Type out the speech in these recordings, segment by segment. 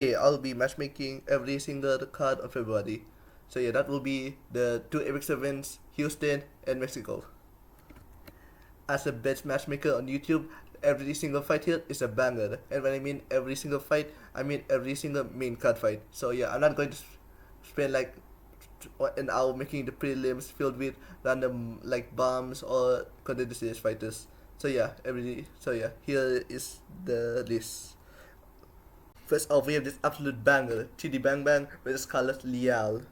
Yeah, I'll be matchmaking every single card on February. So yeah, that will be the two Apex events, Houston and Mexico. As a best matchmaker on YouTube, every single fight here is a banger. And when I mean every single fight, I mean every single main card fight. So yeah, I'm not going to spend like an hour making the prelims filled with random like bombs or contender series fighters. So yeah, here is the list. First off, we have this absolute banger, TD Bang Bang versus Carlos Lial.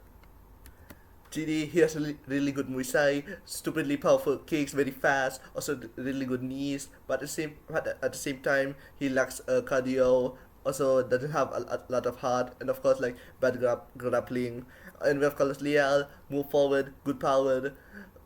TD, he has really good Muay Thai, stupidly powerful kicks, very fast, also really good knees, but at the same time, he lacks cardio, also doesn't have a lot of heart, and of course, like bad grappling. And we have Carlos Lial, move forward, good power,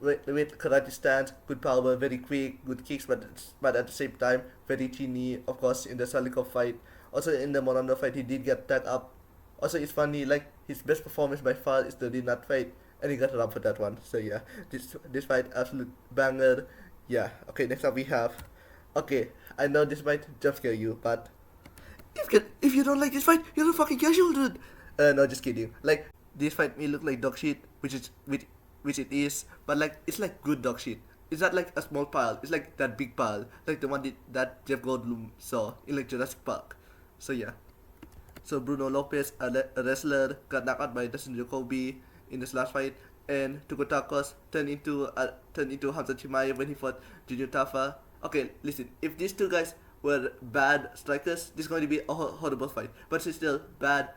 with karate stance, good power, very quick, good kicks, but at the same time, very teeny. Of course, in the Salikov fight, also in the Morando fight, he did get tagged up. Also, it's funny, like his best performance by far is the Dinat fight, and he got robbed for that one. So yeah, this fight absolute banger. Yeah. Okay, next up we have. Okay, I know this might jump scare you, but if you don't like this fight, you're a fucking casual dude. No, just kidding. Like this fight may look like dog shit, which it is, but like it's like good dog shit. It's not like a small pile. It's like that big pile, like the one that Jeff Goldblum saw in like Jurassic Park. So yeah. So Bruno Lopez, a wrestler, got knocked out by Dustin Jacoby in this last fight, and Tuko Takos turned into Hamza Chimaev when he fought Junior Tafa. Okay, listen, if these two guys were bad strikers, this is going to be a horrible fight. But since they're bad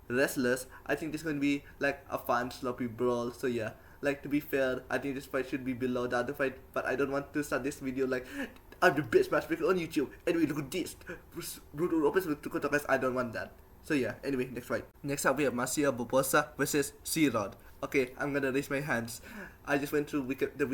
wrestlers, I think this is going to be like a fun sloppy brawl. So yeah, like to be fair, I think this fight should be below the other fight, but I don't want to start this video like I'm the best matchmaker on YouTube. Anyway, look at this. Bruno Lopez with two Kotokas. I don't want that. So yeah, anyway, next fight. Next up we have Marcia Bobosa versus C-Rod. Okay, I'm gonna raise my hands. I just went through the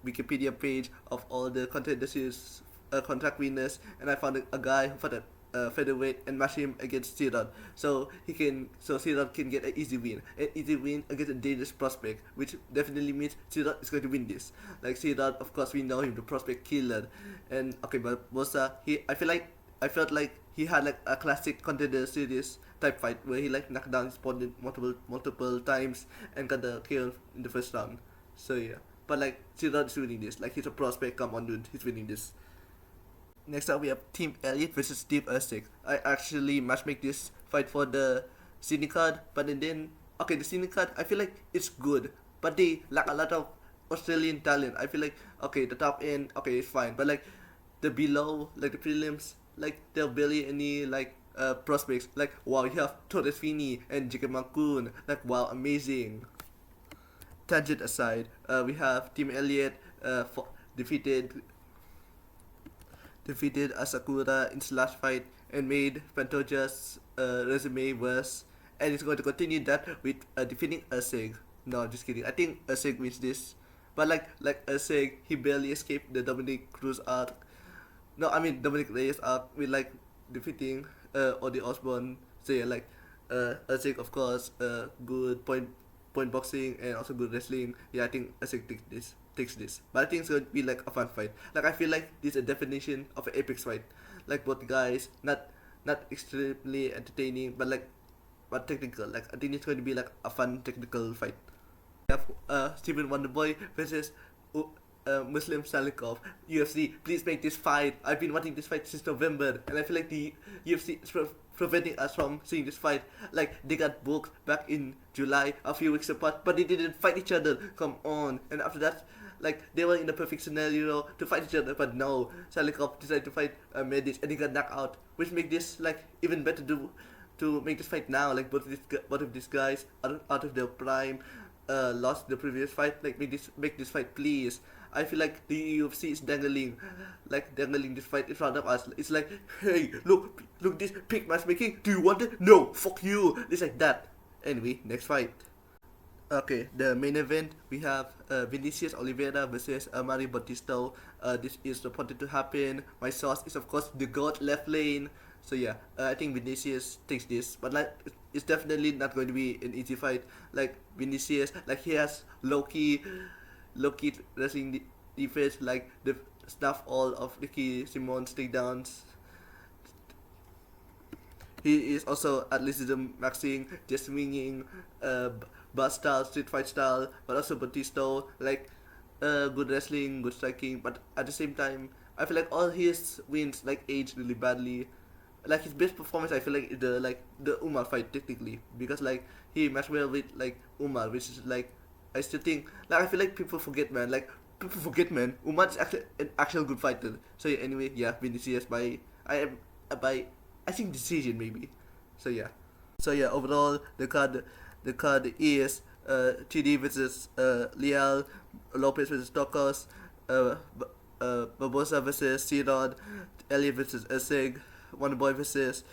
Wikipedia page of all the contender series contract winners, and I found a guy who fought at featherweight and match him against Sirod. So Sirod can get an easy win. An easy win against a dangerous prospect, which definitely means Sirod is going to win this. Like Sirod, of course we know him, the prospect killer. And okay, but Bosa, I felt like he had like a classic contender series type fight where he like knocked down his opponent multiple times and got the kill in the first round. So yeah. But like Sirod is winning this. Like he's a prospect, come on dude, he's winning this. Next up, we have Team Elliot versus Steve Ersic. I actually matchmake this fight for the Sydney card, but then okay, the Sydney card I feel like it's good, but they lack a lot of Australian talent. I feel like okay, the top end okay it's fine, but like the below, like the prelims, like there are barely any like prospects. Like wow, you have Torres Fini and Jacob Mancoon. Like wow, amazing. Tangent aside, we have Team Elliot defeated defeated Asakura in his last fight and made Pantoja's resume worse. And he's going to continue that with defeating Usyk. No, just kidding. I think Usyk wins this. But like Usyk, he barely escaped the Dominic Cruz arc. No, I mean Dominic Reyes arc with like defeating Odi Osborne. So yeah, like Usyk of course, good point boxing and also good wrestling. Yeah, I think Usyk takes this. But I think it's going to be like a fun fight. Like I feel like this is a definition of an epic fight. Like both guys, not extremely entertaining, but technical. Like I think it's going to be like a fun technical fight. We have Steven Wonderboy versus Muslim Salikov. UFC, please make this fight. I've been wanting this fight since November, and I feel like the UFC is preventing us from seeing this fight. Like they got booked back in July, a few weeks apart, but they didn't fight each other. Come on! And after that, like they were in the perfect scenario to fight each other, but no, Salikov decided to fight Medic, and he got knocked out, which make this like even better to make this fight now. Like both of these guys are out of their prime, lost the previous fight. Like make this fight, please. I feel like the UFC is dangling this fight in front of us. It's like, hey, look this pick matchmaking. Do you want it? No, fuck you. It's like that. Anyway, next fight. Okay, the main event we have Vinicius Oliveira versus Mari Bautista. This is reported to happen. My source is of course the God left lane. So yeah, I think Vinicius takes this, but like it's definitely not going to be an easy fight. Like Vinicius, like he has low key wrestling defense, like the stuff all of Ricky Simon's takedowns. He is also athleticism maxing, just swinging, bar style, street fight style, but also Batista, like good wrestling, good striking, but at the same time, I feel like all his wins like aged really badly. Like his best performance, I feel like the Umar fight technically, because like he matched well with like Umar, which is like I still think like I feel like people forget, man. Like people forget, man. Umar is actually an actual good fighter. So yeah, anyway, yeah, Vinicius by I am by I think decision maybe. So yeah. So yeah, overall the card is TD versus Leal, Lopez versus Tokos, Barbosa versus Sirod, Elliot versus Essig, Wonderboy versus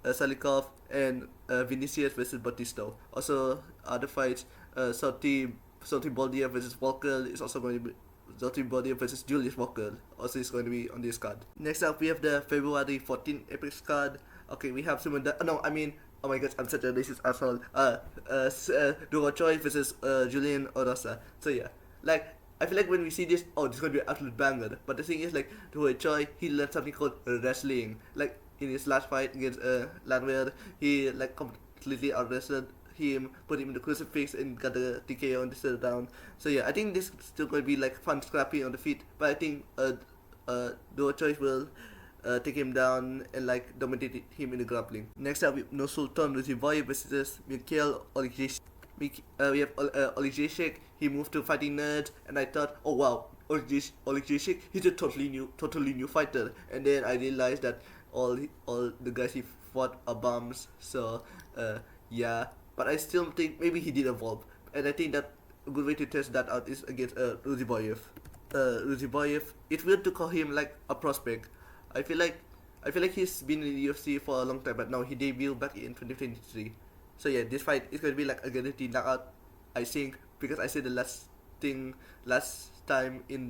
Salikov, and Vinicius versus Batista. Also, other fights, Salty Baldia versus Walker is also going to be. Salty Baldia versus Julius Walker also is going to be on this card. Next up, we have the February 14 Epics card. Okay, we have someone that. No, I mean, oh my gosh, I'm such a racist asshole. Duo Choi versus Julian Orosa. So yeah, like I feel like when we see this, oh, this is gonna be an absolute banger. But the thing is, like Duo Choi, he learned something called wrestling. Like in his last fight against Landwehr, he like completely out wrestled him, put him in the crucifix, and got the TKO on the third round. So yeah, I think this is still gonna be like fun scrappy on the feet. But I think Duo Choi will take him down and like dominate him in the grappling. Next up, we have No Sultan Ruziboy versus Mikhail Oligeshik. We have Oligeshik. He moved to Fighting Nerd, and I thought, oh wow, Oligeshik, he's a totally new fighter. And then I realized that all the guys he fought are bums. So yeah, but I still think maybe he did evolve, and I think that a good way to test that out is against Ruziboyev. Ruziboyev, it's weird to call him like a prospect. I feel like I feel like he's been in the UFC for a long time, but now he debuted back in 2023. So yeah, this fight is gonna be like a guaranteed knockout, I think, because I said the last time in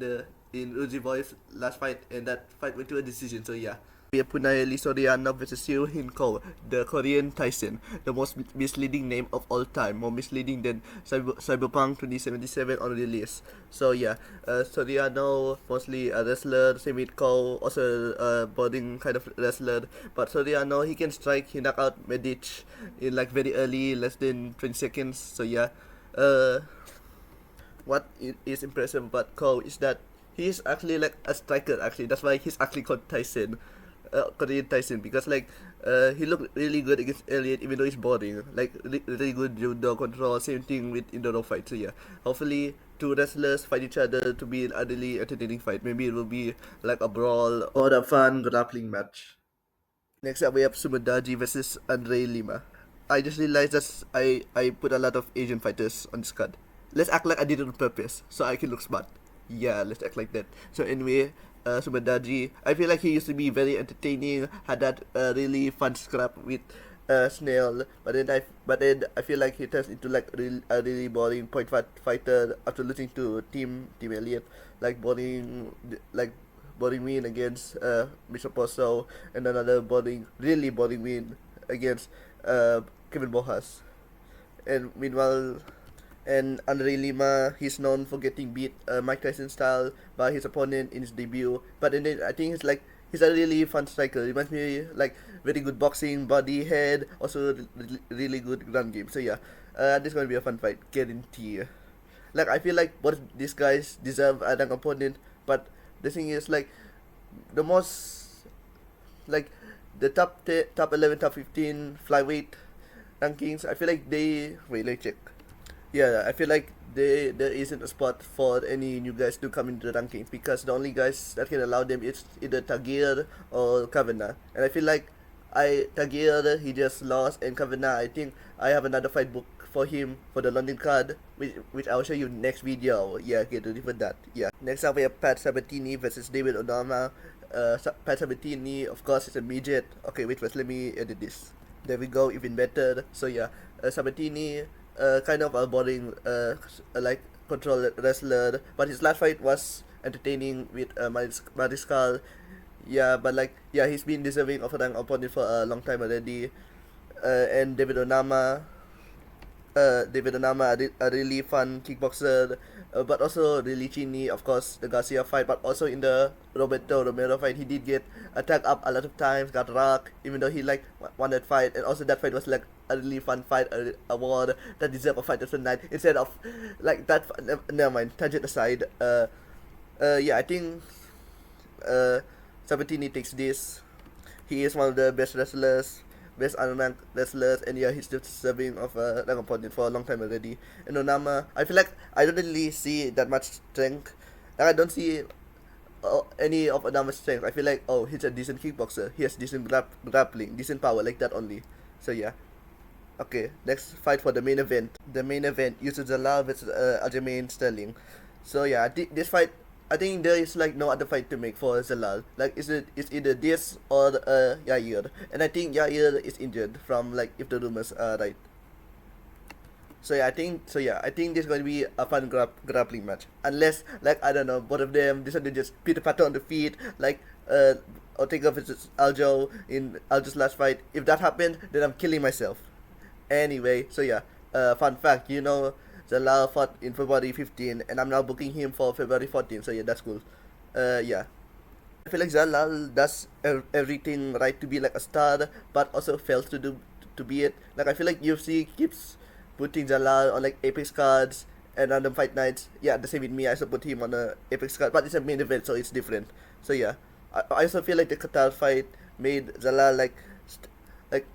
Uzi Boy's last fight, and that fight went to a decision. So yeah. We have Punahele Soriano versus Seo Hin Ko, the Korean Tyson, the most misleading name of all time, more misleading than Cyberpunk 2077 on release. So yeah, Soriano mostly a wrestler, same with Ko, also a boarding kind of wrestler. But Soriano, he can strike, he knock out Medic in like very early, less than 20 seconds. So yeah, what is impressive about Ko is that he's actually like a striker. Actually, that's why he's actually called Tyson. Korean Tyson, because like he looked really good against Elliot, even though he's boring, like really good judo control. Same thing with indoor fight. So yeah, hopefully two wrestlers fight each other to be an utterly entertaining fight. Maybe it will be like a brawl or a fun grappling match. Next up, we have Sumadaji versus Andre Lima. I just realized that I put a lot of Asian fighters on this card. Let's act like I did it on purpose so I can look smart. Yeah, let's act like that. So anyway, Sumadaji, I feel like he used to be very entertaining, had that really fun scrap with Snail, but then I feel like he turns into like a really boring point fighter after losing to Team Elliot, like boring win against Mr. Poso, and another really boring win against Kevin Bojas. And meanwhile, and Andre Lima, he's known for getting beat Mike Tyson style by his opponent in his debut. But then I think he's a really fun striker. He reminds me like very good boxing, body, head, also really good ground game. So yeah, this is gonna be a fun fight, guarantee. Like I feel like both these guys deserve a rank opponent, but the thing is like the most like the top 11, top 15 flyweight rankings. I feel like they wait. Let's check. Yeah, I feel like there isn't a spot for any new guys to come into the rankings, because the only guys that can allow them is either Tagir or Kavanagh. And I feel like Tagir, he just lost, and Kavanagh, I think I have another fight book for him for the London card, which I'll show you next video. Yeah, get ready for that. Yeah. Next up we have Pat Sabatini versus David Onama. Pat Sabatini, of course, is a midget. Okay, wait first, let me edit this. There we go, even better. So yeah, Sabatini, kind of a boring like control wrestler, but his last fight was entertaining with Mariscal. Yeah, but like yeah, he's been deserving of a rank opponent for a long time already. And David Onama, David Onama, a really fun kickboxer, but also really chinny. Of course, the Garcia fight, but also in the Roberto Romero fight, he did get attacked up a lot of times, got rocked, even though he like won that fight. And also that fight was like a really fun fight, a award that deserved a fight of the night instead of like that. Never mind, tangent aside. Yeah, I think Sabatini takes this. He is one of the best wrestlers, best unranked wrestlers, and yeah, he's just serving of a rank opponent for a long time already. And Onama, I feel like I don't really see that much strength. Like, I don't see any of Onama's strength. I feel like, oh, he's a decent kickboxer. He has decent grappling, decent power, like that only. So yeah. Okay, next fight for the main event. The main event, Yusuf Zalal versus Aljamain Sterling. So yeah, this fight, I think there is like no other fight to make for Zalal. Like it's either this or Yair, and I think Yair is injured from like if the rumors are right. I think this is going to be a fun grappling match. Unless like I don't know, both of them decide to just Peter Pato on the feet like Ortega versus Aljo in Aljo's last fight. If that happened, then I'm killing myself. Anyway, fun fact, Zalal fought in February 15, and I'm now booking him for February 14, so yeah, that's cool. Yeah. I feel like Zalal does everything right to be like a star, but also fails to be it. Like, I feel like UFC keeps putting Zalal on like Apex cards and random fight nights. Yeah, the same with me, I also put him on a Apex card, but it's a main event, so it's different. So yeah. I also feel like the Qatar fight made Zalal like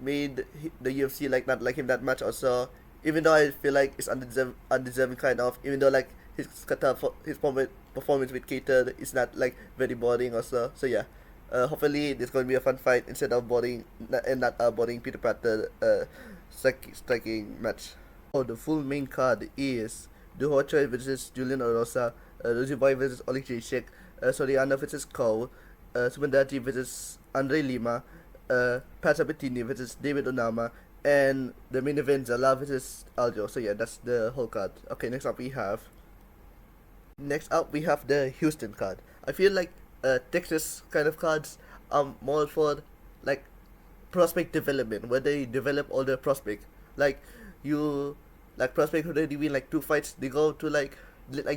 made the UFC like not like him that much also, even though I feel like it's undeserving kind of, even though like his performance with Cater is not like very boring also. So yeah, hopefully this going to be a fun fight instead of boring and not a boring Peter Patter striking match. Oh, the full main card is Duho Choi versus Julian Orosa, Rosie Boy versus Oleg Jacek, Soriano versus Cole, Sumandati versus Andre Lima, Pat Sabatini versus David Onama, and the main event Zala versus Aljo. So yeah, that's the whole card. Okay, next up we have the Houston card. I feel like Texas kind of cards are more for like prospect development, where they develop all the prospect. Like you like prospect who already win like 2 fights, they go to like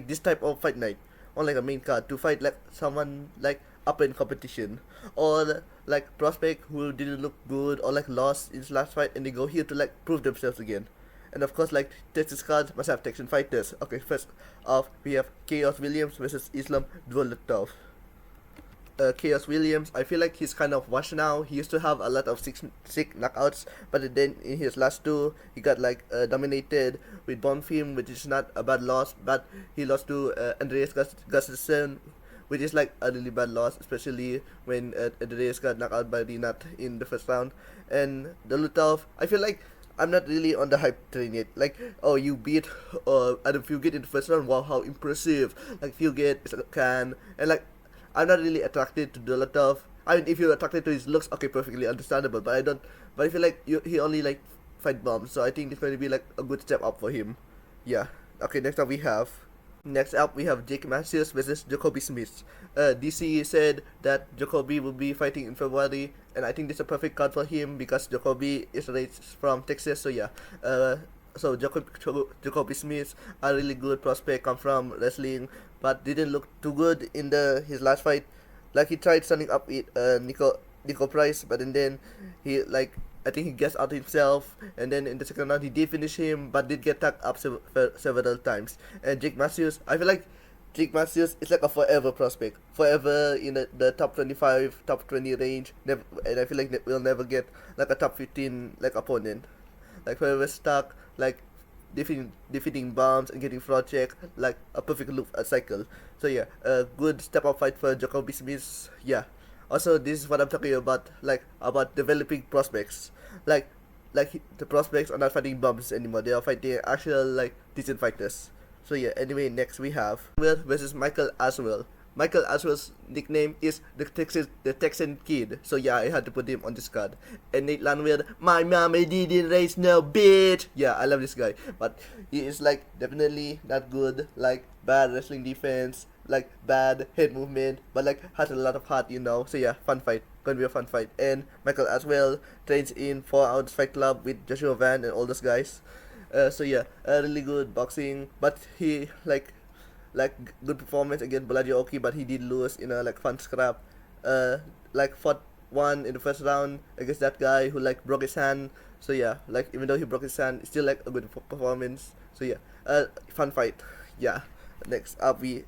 this type of fight night on like a main card to fight like someone like up in competition, or like prospect who didn't look good or like lost in his last fight, and they go here to like prove themselves again. And of course, like Texas cards must have Texan fighters. Okay, first off we have Chaos Williams versus Islam Dvoletov. Chaos Williams, I feel like he's kind of washed now. He used to have a lot of sick knockouts, but then in his last two, he got like dominated with Bonfim, which is not a bad loss, but he lost to Andreas Gustafsson, which is like a really bad loss, especially when Andreas got knocked out by Rinat in the first round. And the Lutov, I feel like I'm not really on the hype train yet. Like, oh, you beat Adam Fugate in the first round. Wow, how impressive! Like Fugate is a can, and like I'm not really attracted to Dolotov. I mean, if you're attracted to his looks, okay, perfectly understandable. But I don't. But I feel like he only like fight bombs, so I think it's going to be like a good step up for him. Yeah. Okay. Next up we have Jake Matthews versus Jacoby Smith. DC said that Jacoby will be fighting in February, and I think this is a perfect card for him because Jacoby is raised from Texas. So yeah. So Jacoby Smith, a really good prospect, come from wrestling, but didn't look too good in his last fight. Like he tried standing up with Nico Price, but then he like I think he guessed out himself, and then in the second round he did finish him, but did get tagged up several times. And Jake Matthews, I feel like Jake Matthews is like a forever prospect, forever in the top 25, top 20 range. Never, and I feel like we'll never get like a top 15 like opponent. Like forever stuck, like defeating bombs and getting fraud check, like a perfect loop cycle. So yeah, a good step up fight for Jacoby Smith. Yeah. Also, this is what I'm talking about, like about developing prospects. Like the prospects are not fighting bombs anymore. They are fighting actual like decent fighters. So yeah. Anyway, next we have Will versus Michael Aswell. Michael Aswell's nickname is the Texan Kid. So yeah, I had to put him on this card. And Nate Landwehr, my mama didn't raise no bitch. Yeah, I love this guy, but he is like definitely not good. Like bad wrestling defense, like bad head movement, but like has a lot of heart, So yeah, fun fight. Gonna be a fun fight. And Michael Aswell trains in 4 Ounce Fight Club with Joshua Van and all those guys. So yeah, really good boxing, but he like good performance against Balaji Oki, but he did lose in a like fun scrap. Like fought one in the first round against that guy who like broke his hand. So yeah, like even though he broke his hand, it's still like a good performance. So yeah, fun fight. Yeah. Next up we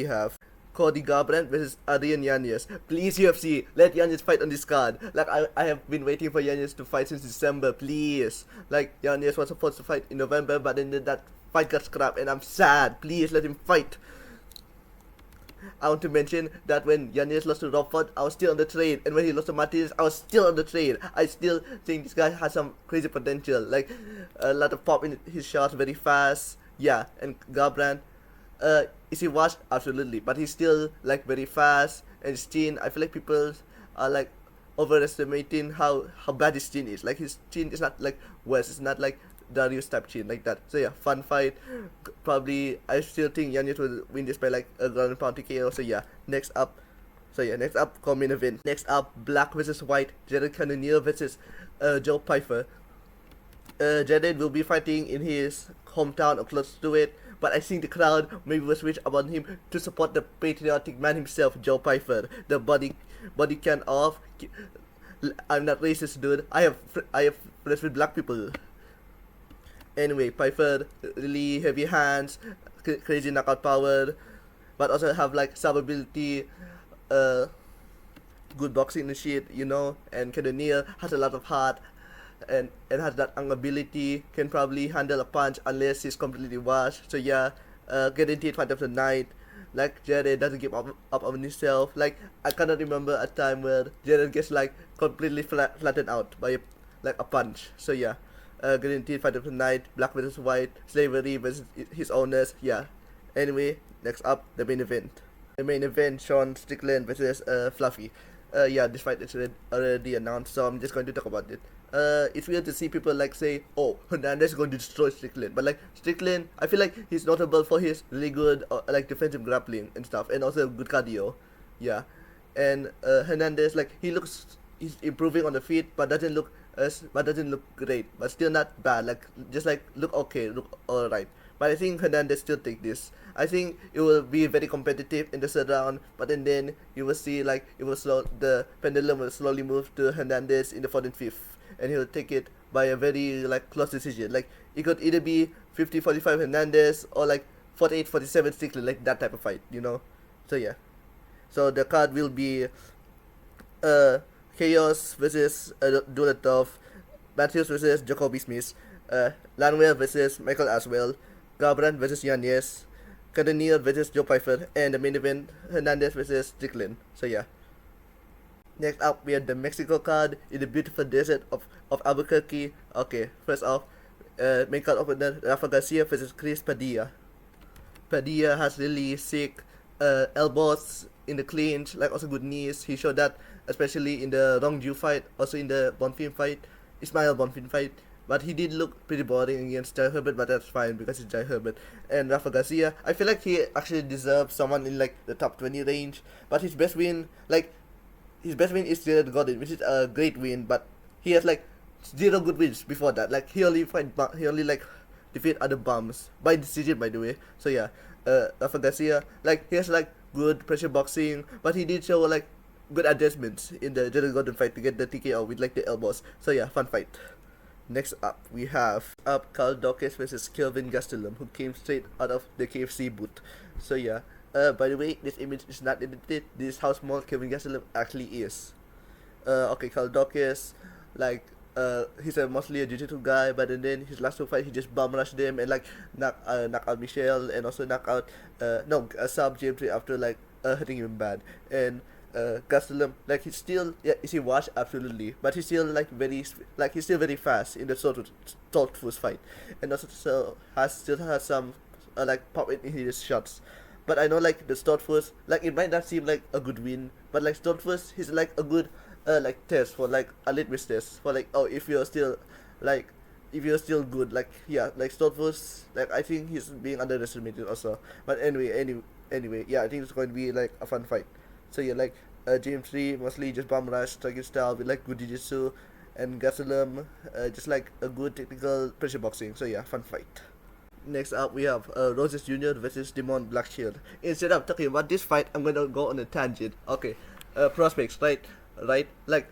have Cody Garbrandt versus Adrian Yanez. Please UFC, let Yanez fight on this card. Like I have been waiting for Yanez to fight since December. Please, like Yanez was supposed to fight in November, but then that fight got scrapped, and I'm sad. Please let him fight. I want to mention that when Yanez lost to Rockford, I was still on the train, and when he lost to Martinez, I was still on the train. I still think this guy has some crazy potential, like a lot of pop in his shots, very fast. Yeah, and Garbrandt, is he washed? Absolutely, but he's still like very fast, and his chin. I feel like people are like overestimating how bad his chin is. Like his chin is not like West. It's not like Darius type chin like that. So yeah, fun fight. Probably I still think Yanez will win this by like a ground and pound TKO. So yeah, next up, co-main event. Next up, Black versus White. Jared Cannonier versus Joe Pyfer. Jared will be fighting in his hometown or close to it, but I think the crowd maybe will switch about him to support the patriotic man himself, Joe Pyfer. The body can off. I'm not racist, dude. I have friends with black people. Anyway, Pyfer really heavy hands, crazy knockout power, but also have like sub ability, uh, good boxing and shit, you know. And Cannonier has a lot of heart, and has that ability, can probably handle a punch unless he's completely washed. So yeah, guaranteed fight of the night. Like Jared doesn't give up on himself. Like I cannot remember a time where Jared gets like completely flattened out by like a punch. So yeah, guaranteed fight of the night. Black versus White, slavery versus his owners. Yeah. Anyway, next up the main event. The main event: Sean Strickland versus Fluffy. Yeah, this fight is already announced, so I'm just going to talk about it. It's weird to see people like say, "Oh, Hernandez is going to destroy Strickland," but like Strickland, I feel like he's notable for his really good like defensive grappling and stuff, and also good cardio. Yeah, and Hernandez, like he's improving on the feet, but doesn't look great, but still not bad. Like just like look okay, look alright. But I think Hernandez still take this. I think it will be very competitive in the third round, but then you will see like the pendulum will slowly move to Hernandez in the fourth and fifth, and he'll take it by a very like close decision. Like it could either be 50-45 Hernandez or like 48-47 Strickland, like that type of fight, you know. So yeah, so the card will be uh Chaos versus Dulatov, Matthews versus Jacoby Smith, Lanwell versus Michael Aswell, Garbrandt versus Yanez, Cannonier versus Joe Pyfer, and the main event Hernandez versus Strickland. So yeah. Next up, we have the Mexico card in the beautiful desert of Albuquerque. Okay, first off, main card opener Rafa Garcia versus Chris Padilla. Padilla has really sick elbows in the clinch, like also good knees. He showed that especially in the Rongju fight, also in the Bonfim fight, Ismail Bonfim fight. But he did look pretty boring against Jai Herbert, but that's fine because it's Jai Herbert. And Rafa Garcia, I feel like he actually deserves someone in like the top 20 range. But his best win is Jared Gordon, which is a great win. But he has like zero good wins before that. Like he only like defeat other bums by decision, by the way. So yeah, Rafa Garcia, like he has like good pressure boxing, but he did show like good adjustments in the Jared Gordon fight to get the TKO with like the elbows. So yeah, fun fight. Next up, we have Carl Dawkins versus Kelvin Gastelum, who came straight out of the KFC booth. So yeah, by the way, this image is not edited. This is how small Kelvin Gastelum actually is. Okay, Carl Dawkins, like, he's mostly a jiu-jitsu guy, but then his last two fights, he just bum rushed them and like knock out Michelle, and also knock out sub James after like hurting him bad. And Gastelum, like he's still, yeah, is he washed? Absolutely, but he's still like he's still very fast in the Stoltzfus fight, and also still has some like pop in his shots. But I know like the Stoltzfus, like it might not seem like a good win, but like Stoltzfus, he's like a good like test for like a litmus test for like, oh, if you're still good, like yeah, like Stoltzfus, like I think he's being underestimated also. But anyway, yeah, I think it's going to be like a fun fight. So yeah, like James Lee mostly just bum rush striking style with like good jiu-jitsu, and Gastelum, just like a good technical pressure boxing. So yeah, fun fight. Next up, we have Roses Jr. versus Demon Blackshield. Instead of talking about this fight, I'm gonna go on a tangent. Okay, prospects, right? Like,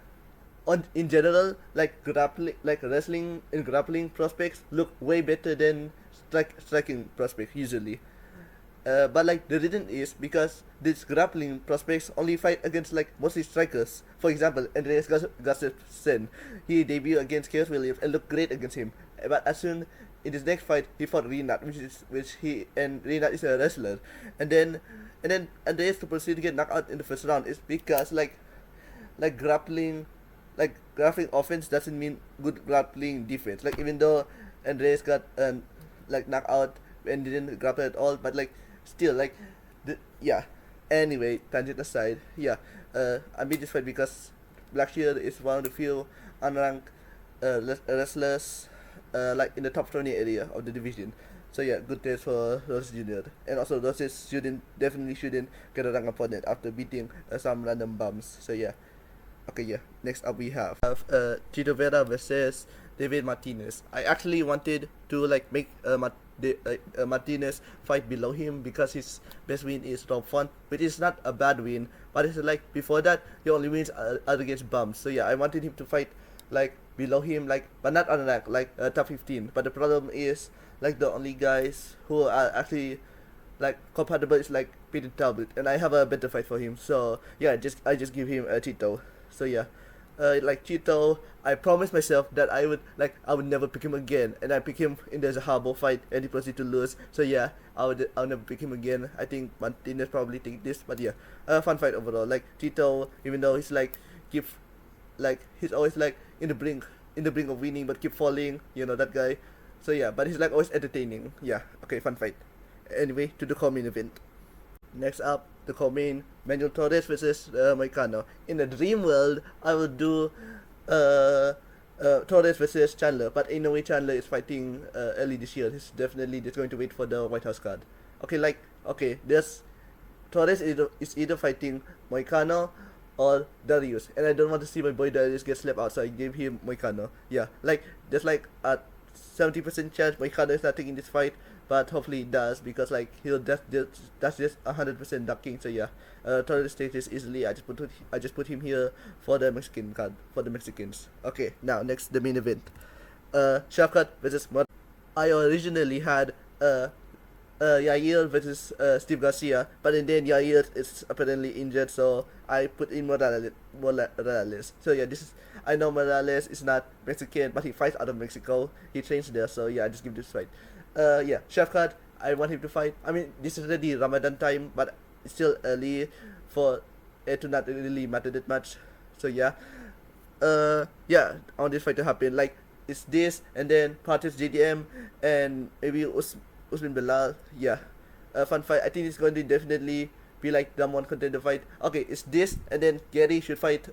on in general, like grappling, like wrestling and grappling prospects look way better than striking prospects usually. But like the reason is because these grappling prospects only fight against like mostly strikers. For example, Andreas Gustafsson, he debuted against Chaos Williams and looked great against him. But as soon in his next fight, he fought Renat, which he and Renat is a wrestler, and then Andreas to proceed to get knocked out in the first round is because like grappling, like grappling offense doesn't mean good grappling defense. Like even though Andreas got like knocked out and didn't grapple at all, but like still like yeah. Anyway, tangent aside, yeah. I made this fight because Blackshear is one of the few unranked wrestlers like in the top 20 area of the division. So yeah, good test for Roses Jr. And also Roses definitely shouldn't get a ranked opponent after beating some random bums. So yeah. Okay, yeah. Next up we have Chito Vera versus David Martinez. I actually wanted to like make Martinez fight below him because his best win is top one, which is not a bad win. But it's like before that, he only wins are against bums. So yeah, I wanted him to fight like below him, like but not on rank, like top 15. But the problem is like the only guys who are actually like compatible is like Peter Talbot, and I have a better fight for him. So yeah, I just give him a Cheeto. So yeah, like Cheeto, I promised myself that I would never pick him again, and I pick him in the Zahabo fight, and he proceeded to lose. So yeah, I'll never pick him again. I think Martinez probably take this, but yeah, fun fight overall. Like Cheeto, even though he's like he's always like in the brink of winning, but keep falling. You know that guy. So yeah, but he's like always entertaining. Yeah, okay, fun fight. Anyway, to the co-main event. Next up, the co-main, Manuel Torres versus Moicano. In the dream world, I would do Torres versus Chandler, but in a way Chandler is fighting early this year. He's definitely just going to wait for the White House card. Okay, there's Torres is either fighting Moicano or Darius, and I don't want to see my boy Darius get slapped out, so I gave him Moicano. Yeah, like there's like a 70% chance Moicano is not taking this fight, but hopefully he does because like that's just 100% ducking. So yeah, Torres takes this easily. I just put him here for the Mexican card for the Mexicans. Okay, now next the main event. Shafkat versus I originally had Yair versus Steve Garcia, but then Yair is apparently injured, so I put in Morales. So yeah, I know Morales is not Mexican, but he fights out of Mexico. He trains there, so yeah, I just give this fight. Yeah, Shafkat, I want him to fight. I mean, this is already Ramadan time, but it's still early for it to not really matter that much. So yeah, yeah, I want this fight to happen. Like, it's this, and then Partis JDM, and maybe Usman Bilal. Yeah, fun fight. I think it's going to definitely be like number one contender fight. Okay, it's this, and then Gary should fight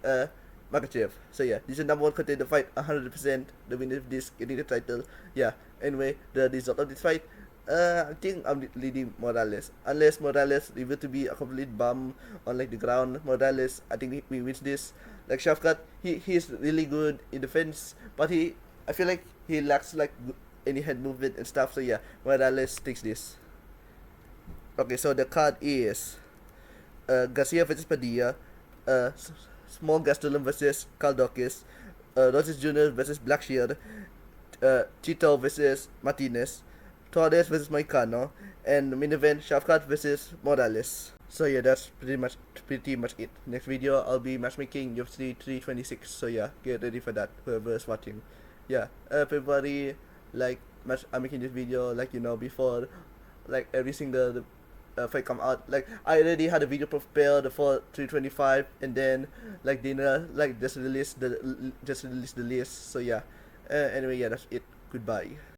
Makachev. So yeah, this is number one contender fight, 100%. The winner of this getting the title. Yeah. Anyway, the result of this fight, I think I'm leading Morales. Unless Morales revealed to be a complete bum on like the ground, Morales, I think he wins this. Like Shafkat, he's really good in defense, but I feel like he lacks like any head movement and stuff. So yeah, Morales takes this. Okay, so the card is Garcia versus Padilla, Small Gastelum versus Kaldokis, Roses Jr. versus Blackshear, Chito versus Martinez, Torres versus Moicano, and main event Shafkat versus Morales. So yeah, that's pretty much it. Next video I'll be matchmaking UFC 326. So yeah, get ready for that. Whoever's watching. Yeah, February, like I'm making this video like before like every single fight come out. Like I already had a video prepared for 325, and then like dinner like just released the list. So yeah. Anyway, yeah, that's it. Goodbye.